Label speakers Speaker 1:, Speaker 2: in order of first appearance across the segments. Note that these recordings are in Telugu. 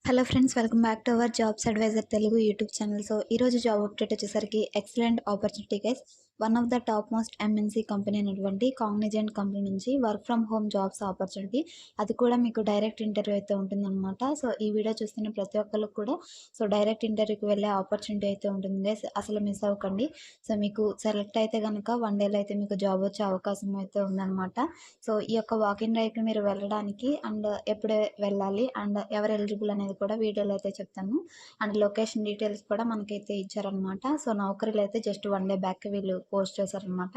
Speaker 1: Hello friends, welcome back to our jobs advisor Telugu YouTube channel. So ఈరోజు జాబ్ అప్డేట్ వచ్చేసరికి excellent opportunity guys. One of the top most MNC company అయినటువంటి కాగ్నిజెంట్ కంపెనీ నుంచి work from home jobs opportunity. అది కూడా మీకు డైరెక్ట్ ఇంటర్వ్యూ అయితే ఉంటుందన్నమాట. సో ఈ వీడియో చూస్తున్న ప్రతి ఒక్కరికి కూడా డైరెక్ట్ ఇంటర్వ్యూకి వెళ్ళే ఆపర్చునిటీ అయితే ఉంటుంది గైస్. అసలు మిస్ అవ్వకండి. సో మీకు సెలెక్ట్ అయితే కనుక 1 డేలో అయితే మీకు జాబ్ వచ్చే అవకాశం అయితే ఉందన్నమాట. సో ఈ యొక్క వాకింగ్ డ్రైవ్కి మీరు వెళ్ళడానికి అండ్ ఎప్పుడే వెళ్ళాలి అండ్ ఎవరు ఎలిజిబుల్ అనేది కూడా వీడియోలో అయితే చెప్తాను. అండ్ లొకేషన్ డీటెయిల్స్ కూడా మనకైతే ఇచ్చారనమాట. సో నౌకరీలు అయితే జస్ట్ 1 డే బ్యాక్ వీళ్ళు పోస్ట్ చేశారనమాట.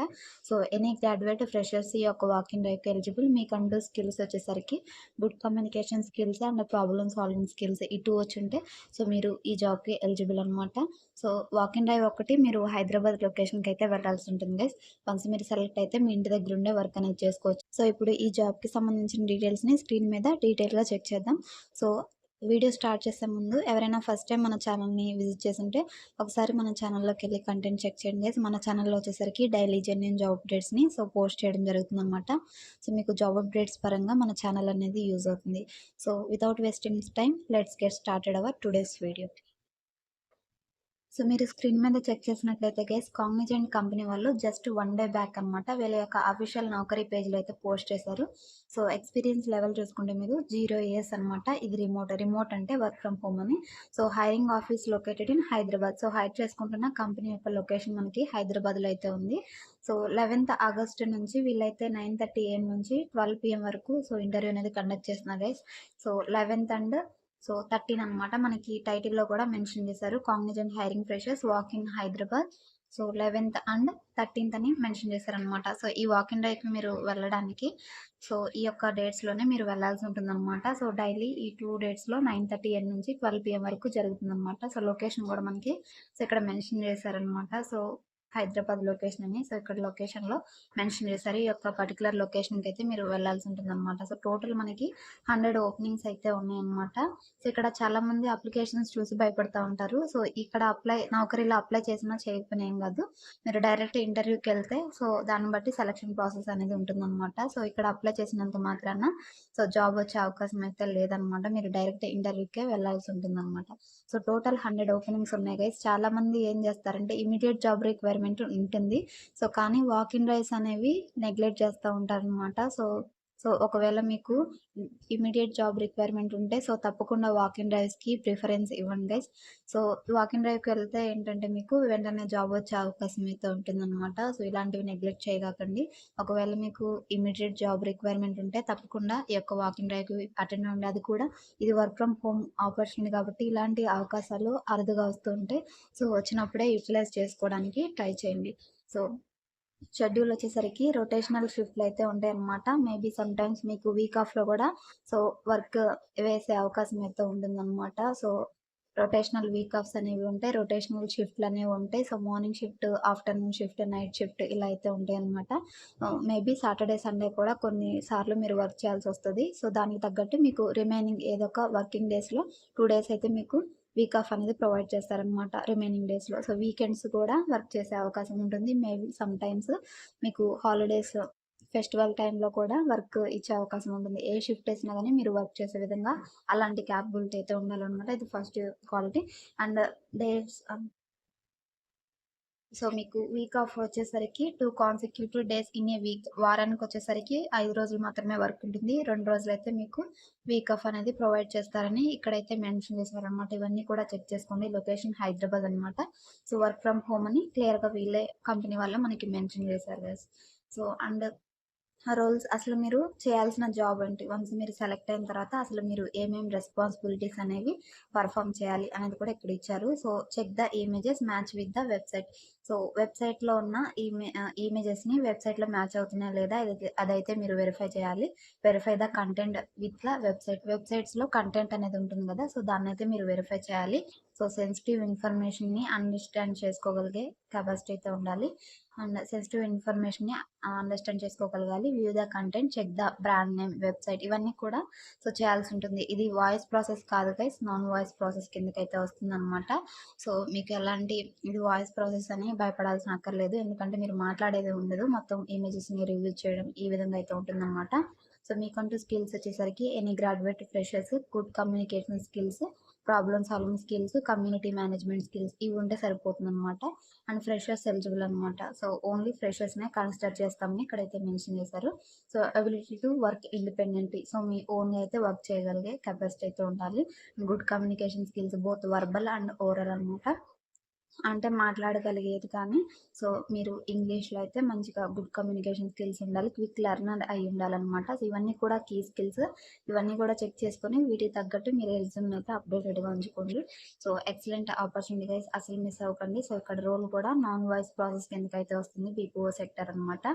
Speaker 1: సో ఎనీ గ్రాడ్యుయేట్ ఫ్రెషర్స్ ఈ యొక్క వాకింగ్ డ్రైవ్కి ఎలిజిబుల్. మీకంటూ స్కిల్స్ వచ్చేసరికి good communication skills and problem solving skills ఈ 2 వచ్చుంటే సో మీరు ఈ జాబ్కి ఎలిజిబుల్ అనమాట. సో వాకింగ్ డ్రైవ్ ఒకటి మీరు హైదరాబాద్ లొకేషన్కి అయితే వెళ్ళాల్సి ఉంటుంది గైస్. వన్స్ మీరు సెలెక్ట్ అయితే మీ ఇంటి దగ్గర ఉండే వర్క్ అనేది చేసుకోవచ్చు. సో ఇప్పుడు ఈ జాబ్కి సంబంధించిన డీటెయిల్స్ని స్క్రీన్ మీద డీటెయిల్గా చెక్ చేద్దాం. సో వీడియో స్టార్ట్ చేసే ముందు ఎవరైనా ఫస్ట్ టైం మన ఛానల్ని విజిట్ చేస్తుంటే ఒకసారి మన ఛానల్లోకి వెళ్ళి కంటెంట్ చెక్ చేయండి గైస్. మన ఛానల్లో వచ్చేసరికి డైలీ జెన్యూన్ జాబ్ అప్డేట్స్ని పోస్ట్ చేయడం జరుగుతుంది అనమాట. సో మీకు జాబ్ అప్డేట్స్ పరంగా మన ఛానల్ అనేది యూజ్ అవుతుంది. So without wasting time let's get started our today's video. So మీరు స్క్రీన్ మీద చెక్ చేసినట్లయితే గైస్, కాగ్నిజెంట్ కంపెనీ వాళ్ళు జస్ట్ 1 డే బ్యాక్ అనమాట వీళ్ళ యొక్క అఫీషియల్ నౌకరీ పేజ్లో అయితే పోస్ట్ చేశారు. సో ఎక్స్పీరియన్స్ లెవెల్ చూసుకుంటే మీరు 0 years అనమాట. ఇది రిమోట్ అంటే వర్క్ ఫ్రమ్ హోమ్ అని. So hiring office located in Hyderabad. So hire చేసుకుంటున్న కంపెనీ యొక్క లొకేషన్ మనకి హైదరాబాద్లో అయితే ఉంది. సో 11th August నుంచి వీళ్ళైతే 9:30 AM నుంచి 12 PM వరకు ఇంటర్వ్యూ అనేది కండక్ట్ చేస్తున్నారు గైస్. సో 11th అండ్ 13 అనమాట. మనకి టైటిల్లో కూడా మెన్షన్ చేశారు, Cognizant hiring freshers walk in Hyderabad. So 11th and 13th అని మెన్షన్ చేశారనమాట. సో ఈ వాక్ ఇన్ డ్రైవ్కి మీరు వెళ్ళడానికి ఈ యొక్క డేట్స్లోనే మీరు వెళ్ళాల్సి ఉంటుందన్నమాట. సో డైలీ ఈ 2 డేట్స్లో 9:30 AM నుంచి 12 PM వరకు జరుగుతుందన్నమాట. సో లొకేషన్ కూడా మనకి ఇక్కడ మెన్షన్ చేశారనమాట. సో హైదరాబాద్ లొకేషన్ అని. సో ఇక్కడ లొకేషన్లో మెన్షన్ చేశారు. ఈ యొక్క పర్టికులర్ లొకేషన్కి అయితే మీరు వెళ్ళాల్సి ఉంటుందన్నమాట. సో టోటల్ మనకి 100 ఓపెనింగ్స్ అయితే ఉన్నాయన్నమాట. సో ఇక్కడ చాలా మంది అప్లికేషన్స్ చూసి భయపడతా ఉంటారు. సో ఇక్కడ నౌకరీలో అప్లై చేసినా చేయకపోయినా ఏం కాదు. మీరు డైరెక్ట్ ఇంటర్వ్యూకి వెళ్తే దాన్ని బట్టి సెలక్షన్ ప్రాసెస్ అనేది ఉంటుందన్నమాట. సో ఇక్కడ అప్లై చేసినంత మాత్రాన జాబ్ వచ్చే అవకాశం అయితే లేదనమాట. మీరు డైరెక్ట్ ఇంటర్వ్యూకే వెళ్ళాల్సి ఉంటుందన్నమాట. సో టోటల్ 100 ఓపెనింగ్స్ ఉన్నాయి గైస్. చాలా మంది ఏం చేస్తారంటే ఇమీడియట్ జాబ్ రిక్వైర్మెంట్ ఉంటుంది. సో కానీ వాక్ ఇన్ డ్రైవ్స్ అనేవి నెగ్లెక్ట్ చేస్తూ ఉంటారనమాట. సో ఒకవేళ మీకు ఇమీడియట్ జాబ్ రిక్వైర్మెంట్ ఉంటే తప్పకుండా వాక్ ఇన్ డ్రైవ్స్కి ప్రిఫరెన్స్ ఇవ్వండి గైస్. సో వాక్ ఇన్ డ్రైవ్కి వెళ్తే ఏంటంటే మీకు వెంటనే జాబ్ వచ్చే అవకాశం అయితే ఉంటుందన్నమాట. సో ఇలాంటివి నెగ్లెక్ట్ చేయకండి. ఒకవేళ మీకు ఇమీడియట్ జాబ్ రిక్వైర్మెంట్ ఉంటే తప్పకుండా ఈ యొక్క వాక్ ఇన్ డ్రైవ్కి అటెండ్ అవ్వండి. అది కూడా ఇది వర్క్ ఫ్రమ్ హోమ్ ఆపర్చునిటీ కాబట్టి ఇలాంటి అవకాశాలు అరుదుగా వస్తుంటాయి. సో వచ్చినప్పుడే యూటిలైజ్ చేసుకోవడానికి ట్రై చేయండి. సో షెడ్యూల్ వచ్చేసరికి రొటేషనల్ షిఫ్ట్లు అయితే ఉంటాయి అన్నమాట. మేబీ సమ్ టైమ్స్ మీకు వీక్ ఆఫ్లో కూడా వర్క్ వేసే అవకాశం అయితే ఉంటుందన్నమాట. సో రొటేషనల్ వీక్ ఆఫ్స్ అనేవి ఉంటాయి, రొటేషనల్ షిఫ్ట్లు అనేవి ఉంటాయి. So morning shift, afternoon shift, night shift ఇలా అయితే ఉంటాయి అనమాట. మేబీ సాటర్డే సండే కూడా కొన్నిసార్లు మీరు వర్క్ చేయాల్సి వస్తుంది. సో దానికి తగ్గట్టు మీకు రిమైనింగ్ ఏదో ఒక వర్కింగ్ డేస్లో 2 days అయితే మీకు వీక్ ఆఫ్ అనేది ప్రొవైడ్ చేస్తారనమాట రిమైనింగ్ డేస్లో. సో వీకెండ్స్ కూడా వర్క్ చేసే అవకాశం ఉంటుంది. మేబీ సమ్ టైమ్స్ మీకు హాలిడేస్, ఫెస్టివల్ టైంలో కూడా వర్క్ ఇచ్చే అవకాశం ఉంటుంది. ఏ షిఫ్ట్ వేసినా కానీ మీరు వర్క్ చేసే విధంగా అలాంటి క్యాపబిలిటీ అయితే ఉండాలన్నమాట. ఇది ఫస్ట్ క్వాలిటీ. అండ్ డేస్ మీకు వీక్ ఆఫ్ వచ్చేసరికి 2 consecutive days in a week. వారానికి వచ్చేసరికి 5 రోజులు మాత్రమే వర్క్ ఉంటుంది. 2 రోజులు అయితే మీకు వీక్ ఆఫ్ అనేది ప్రొవైడ్ చేస్తారని ఇక్కడైతే మెన్షన్ చేశారనమాట. ఇవన్నీ కూడా చెక్ చేసుకోండి. లొకేషన్ హైదరాబాద్ అనమాట. సో వర్క్ ఫ్రమ్ హోమ్ అని క్లియర్గా వీళ్ళే కంపెనీ వాళ్ళు మనకి మెన్షన్ చేశారు గైస్. అండ్ ఆ రోల్స్ అసలు మీరు చేయాల్సిన జాబ్ ఏంటి, వన్స్ మీరు సెలెక్ట్ అయిన తర్వాత అసలు మీరు ఏమేమి రెస్పాన్సిబిలిటీస్ అనేవి పర్ఫామ్ చేయాలి అనేది కూడా ఇక్కడ ఇచ్చారు. So check the images match with the website. So వెబ్సైట్లో ఉన్న ఇమేజెస్ని వెబ్సైట్లో మ్యాచ్ అవుతున్నాయా లేదా అదైతే మీరు వెరిఫై చేయాలి. Verify the content with the వెబ్సైట్స్లో కంటెంట్ అనేది ఉంటుంది కదా, సో దాన్ని అయితే మీరు వెరిఫై చేయాలి. సో సెన్సిటివ్ ఇన్ఫర్మేషన్ని అండర్స్టాండ్ చేసుకోగలిగే కెపాసిటీ అయితే ఉండాలి. అండ్ సెన్సిటివ్ ఇన్ఫర్మేషన్ని అండర్స్టాండ్ చేసుకోగలగాలి. View the content, check the brand name, website, ఇవన్నీ కూడా చేయాల్సి ఉంటుంది. ఇది వాయిస్ ప్రాసెస్ కాదు గైస్, నాన్ వాయిస్ ప్రాసెస్ కిందకైతే వస్తుంది అనమాట. సో మీకు ఎలాంటి ఇది వాయిస్ ప్రాసెస్ అని భయపడాల్సిన అక్కర్లేదు, ఎందుకంటే మీరు మాట్లాడేది ఉండదు, మొత్తం ఇమేజెస్ని రివ్యూ చేయడం ఈ విధంగా అయితే ఉంటుందన్నమాట. సో మీకంటూ స్కిల్స్ వచ్చేసరికి any graduate freshers, good communication skills, problem solving skills, community management skills ఇవి ఉంటే సరిపోతుందనమాట. అండ్ ఫ్రెషర్స్ ఎలిజిబుల్ అనమాట. సో ఓన్లీ ఫ్రెషర్స్‌నే కన్సిడర్ చేస్తామని ఇక్కడైతే మెన్షన్ చేశారు. So ability to work independently, so మీ ఓన్‌గా అయితే వర్క్ చేయగలిగే కెపాసిటీ అయితే ఉండాలి. Good communication skills both verbal and oral అనమాట. అంటే మాట్లాడగలిగేది కానీ, సో మీరు ఇంగ్లీష్‌లో అయితే మంచిగా గుడ్ కమ్యూనికేషన్ స్కిల్స్ ఉండాలి. క్విక్ లెర్నర్ అయ్యి ఉండాలనమాట. సో ఇవన్నీ కూడా కీ స్కిల్స్. ఇవన్నీ కూడా చెక్ చేసుకొని వీటికి తగ్గట్టు మీరు రెజ్యూమ్‌ని అయితే అప్డేటెడ్‌గా ఉంచుకోండి. సో ఎక్సలెంట్ ఆపర్చునిటీ గైస్, అసలు మిస్ అవ్వకండి. సో ఇక్కడ రోల్ కూడా నాన్ వాయిస్ ప్రాసెస్ కిందకైతే వస్తుంది. బీపీఓ సెక్టర్ అనమాట.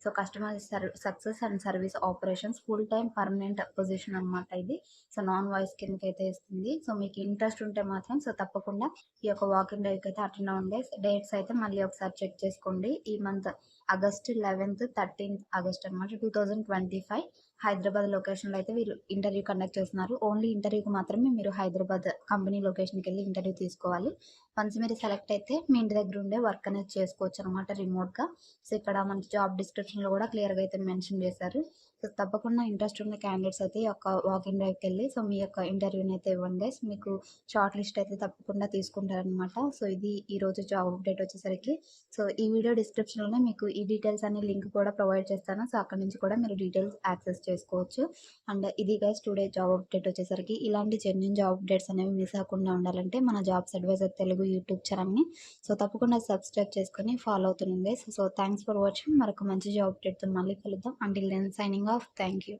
Speaker 1: So customer success and service operations full time permanent position అనమాట ఇది. సో నాన్ వాయిస్ కిందకైతే ఇస్తుంది. సో మీకు ఇంట్రెస్ట్ ఉంటే మాత్రం సో తప్పకుండా ఈ యొక్క వాకింగ్ డ్రైవ్కి అయితే అటెండ్ అవ్వండి. డేట్స్ అయితే మళ్ళీ ఒకసారి చెక్ చేసుకోండి. ఈ month August 11th 13th August అనమాట 2025 హైదరాబాద్ లొకేషన్లో అయితే వీళ్ళు ఇంటర్వ్యూ కండక్ట్ చేస్తున్నారు. ఓన్లీ ఇంటర్వ్యూకి మాత్రమే మీరు హైదరాబాద్ కంపెనీ లొకేషన్కి వెళ్ళి ఇంటర్వ్యూ తీసుకోవాలి. వన్స్ మీరు సెలెక్ట్ అయితే మీ ఇంటి దగ్గర ఉండే వర్క్ అనేది చేసుకోవచ్చు అనమాట రిమోట్గా. సో ఇక్కడ మనకి జాబ్ డిస్క్రిప్షన్లో కూడా క్లియర్గా అయితే మెన్షన్ చేశారు. సో తప్పకుండా ఇంట్రెస్ట్ ఉన్న క్యాండిడేట్స్ అయితే ఈ యొక్క వాకింగ్ డ్రైవ్కి వెళ్ళి సో మీ యొక్క ఇంటర్వ్యూని అయితే ఇవ్వండి. మీకు షార్ట్ లిస్ట్ అయితే తప్పకుండా తీసుకుంటారనమాట. సో ఇది ఈరోజు జాబ్ అప్డేట్ వచ్చేసరికి. సో ఈ వీడియో డిస్క్రిప్షన్లోనే మీకు ఈ డీటెయిల్స్ అనే లింక్ కూడా ప్రొవైడ్ చేస్తాను. సో అక్కడ నుంచి కూడా మీరు డీటెయిల్స్ యాక్సెస్ చేసుకోవచ్చు. అండ్ ఇది గైస్ టుడే జాబ్ అప్డేట్ వచ్చేసరికి. ఇలాంటి జెన్యూన్ జాబ్ అప్డేట్స్ అనేవి మిస్ అవ్వకుండా ఉండాలంటే మన జాబ్స్ అడ్వైజర్ తెలుగు యూట్యూబ్ ఛానల్ని సో తప్పకుండా సబ్స్క్రైబ్ చేసుకొని ఫాలో అవుతుంది guys. So thanks for watching. మరొక మంచి జాబ్ అప్డేట్తో మళ్ళీ కలుద్దాం. Until then signing off. Thank you.